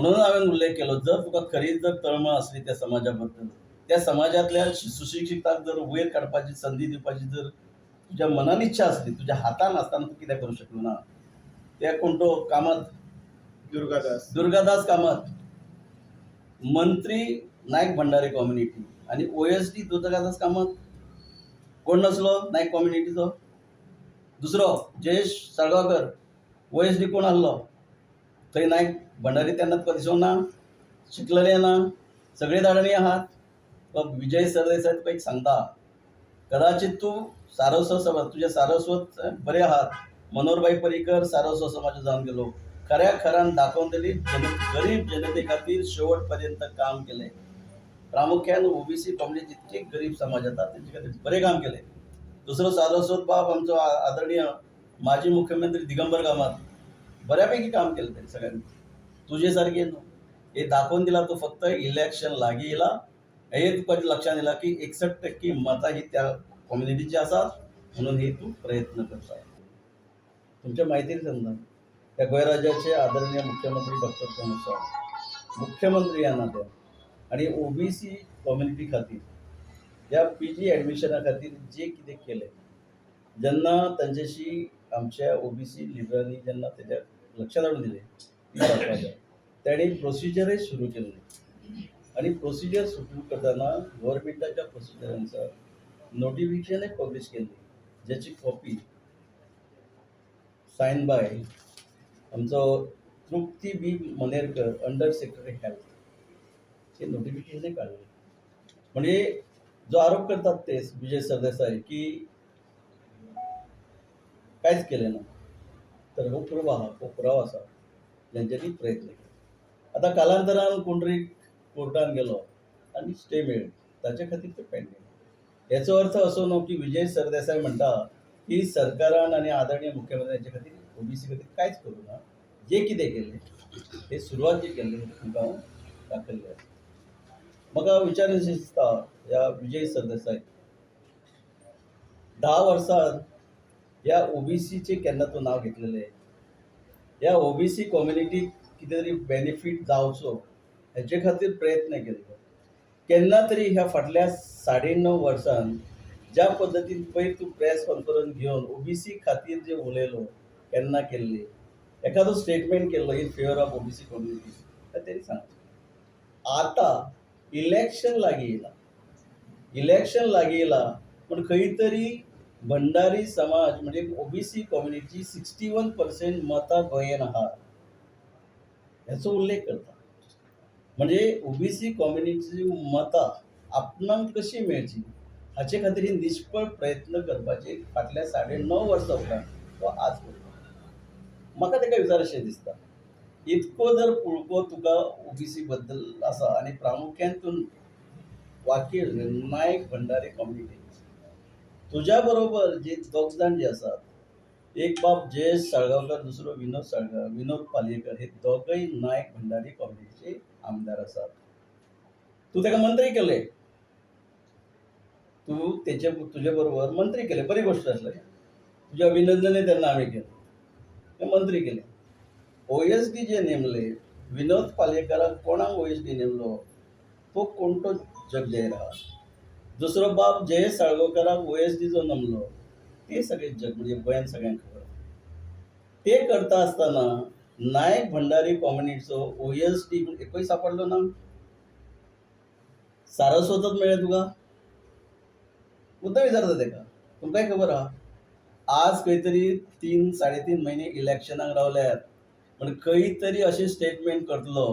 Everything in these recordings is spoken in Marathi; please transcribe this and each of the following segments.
म्हणून हांवें उल्लेख केलो, जर तुका खरीच जर तळमळ असली त्या समाजाबद्दल, त्या समाजातल्या सुशिक्षितांक जर वयर काडपाची संदी दिवपाची जर तुज्या मनान इच्छा असली, तुज्या हातान आसतना तूं कित्याक करूंक शकलो ना? ते कोण तो कामत दुर्गादास कामत, मंत्री नायक भंडारी कम्युनिटी आणि ओएसडी दुर्गादास कामत कोण नसलो नायक कम्युनिटीचो? दुसरो जयेश साळगांवकर ओएसडी कोण आसलो? थंय नायक भंडारी तेन्ना तुका दिसूंक ना? शिकलेले ना? सगळे दाडणी आहात. विजय सरदेसाय तुका एक सांगता, कदाचित तूं सारस्वत समाज, तुजे सारस्वत बरे आहात. मनोहरभाई पर्रीकर सारस्वत समाज जावन गेलो. खऱ्या खऱ्यान दाखोवन दिली, गरीब जनते खातीर शेवट पर्यंत काम केले. प्रामुख्यान ओबीसी कम्युनिटी जितके गरीब समाज येतात तेंचे खातीर बरें काम केले. दुसरो सारस्वत बाब आमचो आदरणीय माजी मुख्यमंत्री दिगंबर कामत, बऱ्यापैकी काम केलं त्यांनी सगळ्यांनी. तुझे सारखे न्हू. हे दाखवून दिला तो फक्त इलेक्शन लागीं येयला. हे तुका लक्षात येयला की 61% मतां ही त्या कम्युनिटीची आसात, म्हणून हे तूं प्रयत्न करता. तुमच्या माहितीर समजा त्या गोंय राज्याचे आदरणीय मुख्यमंत्री डॉक्टर प्रमोद सावंत मुख्यमंत्री ह्या नात्यान आणि ओबीसी कम्युनिटी खातीर ह्या पीजी ॲडमिशना खातीर जे कितें केलें, जेन्ना तांच्याशी आमच्या ओबीसी लिडरांनी जेन्ना तेच्या लक्षात हाडून दिलें, तांणी प्रोसिजरय सुरू केल्ली आणि प्रोसिजर सुरू करतना गव्हर्मेंटाच्या प्रोसिजरानुसार नोटिफिकेशनय पब्लीश केल्ली, ज्याची कॉपी सायन बाय आमचो तृप्ती बी मनेरकर अंडर सेक्रेटरी हेल्थ हे नोटिफिकेशनय काढले. म्हणजे जो आरोप करतात ते विजय सरदेसाय की कांयच केलें ना, तर हो पुरावो आसा ज्यांच्यांनी प्रयत्न केले. आता कालांतरान कोण तरी कोर्टान गेलो आणि स्टे मेळ्ळी, ताचे खातीर ते पेंडींग. याचो अर्थ असो न्हू की विजय सरदेसाय म्हणटा की सरकारान आणि आदरणीय मुख्यमंत्र्यांचे खातीर ओबीसी खातीर कांयच करूं ना. जे कितें केलें हे सुरवात जी केल्ली तुमकां हांव दाखयल्ली आसा. म्हाका विचार दिसता ह्या विजय सरदेसाय 10 वर्सां ह्या ओबीसीचे केन्ना तूं नांव घेतलेलें, ह्या ओबीसी कम्युनिटीक कितें तरी बेनिफीट जावचो हेचे खातीर प्रयत्न केल्लो. केन्ना तरी ह्या फाटल्या 9.5 वर्सान ज्या पद्दतीन पयर तूं प्रेस कॉन्फरन्स घेवन ओबीसी खातीर जे उलयलो, केन्ना केल्ली, एखादो स्टेटमेंट केल्लो in favour of OBC community, तेणी सांगता. आतां इलेक्शन लागीं येयला पूण खंय तरी भंडारी समाज म्हणजे ओबीसी कम्युनिटी 61% मतां गोंयान आहात ह्याचो उल्लेख करता. म्हणजे ओबीसी कम्युनिटीची मतां आपणाक कशी मेळची हाचे खातीर निश्फळ प्रयत्न करपाचे फाटल्या 9.5 वर्सां उपरांत तो आज करता. म्हाका ताका विचार अशें दिसता, इतको जर पुळको तुका ओबीसी बद्दल आसा आनी प्रामुख्यान तूं वाकील नायक भंडारी कम्युनिटी, तुज्या बरोबर जे दोग जाण जे आसात, एक बाब जयेश साळगांवकर, दुसरो विनोद पालयेकर, हे दोगय नायक भंडारी कम्युनिटीचे आमदार आसात. तूं ताका मंत्री केले, तूं तुजे बरोबर मंत्री केले, बरी गोश्ट आसली. तुजें अभिनंदनय तेन्ना हांवें केलें, ते मंत्री केले. ओएसडी जे नेमले, विनोद पालयेकराक कोणाक ओएसडी नेमलो तो कोणतो जग जाहीर आहा. दुसरो बाब जयेश साळगांवकराक ओएसडीचो नेमलो, ते सगळे जग म्हणजे गोंयांत सगळ्यांक खबर. ते करता आसतना नायक भंडारी कम्युनिटीचो ओएसडी एकूय सापडलो ना. सारस्वतच मेळ्ळें तुका? मुद्दा विचारता ताका, तुमकांय खबर आहा आज खंय तरी 3-3.5 म्हयने इलेक्शनाक रावल्यात, पण खंय तरी अशें स्टेटमेंट करतलो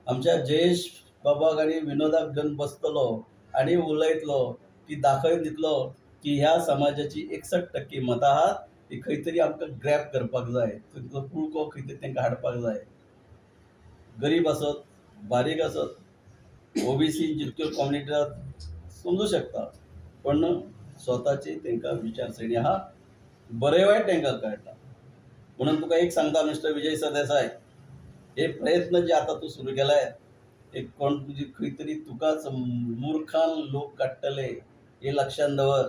आमच्या जयेश बाबाक आनी विनोदाक घेवन बसतलो आणि उलयतलो की दाखोवन दितलो की ह्या समाजाची 61% मतां आहात, ती खंय तरी आमकां ग्रॅब करपाक जाय, तुमचो पुळको खंय तरी तांकां हाडपाक जाय. गरीब आसत, बारीक आसत, ओबीसी जितक्यो कम्युनिटी आसात समजूं शकता, पण स्वताची तांकां विचारसरणी आहा, बरें वायट तांकां कळटा. म्हणून तुका एक सांगता मिस्टर विजय सरदेसाय, हे प्रयत्न जे आतां तूं सुरू केलाय, एक कोण तुजी खंय तरी तुकाच मुर्खान लोक काडटले हे लक्षात दवर.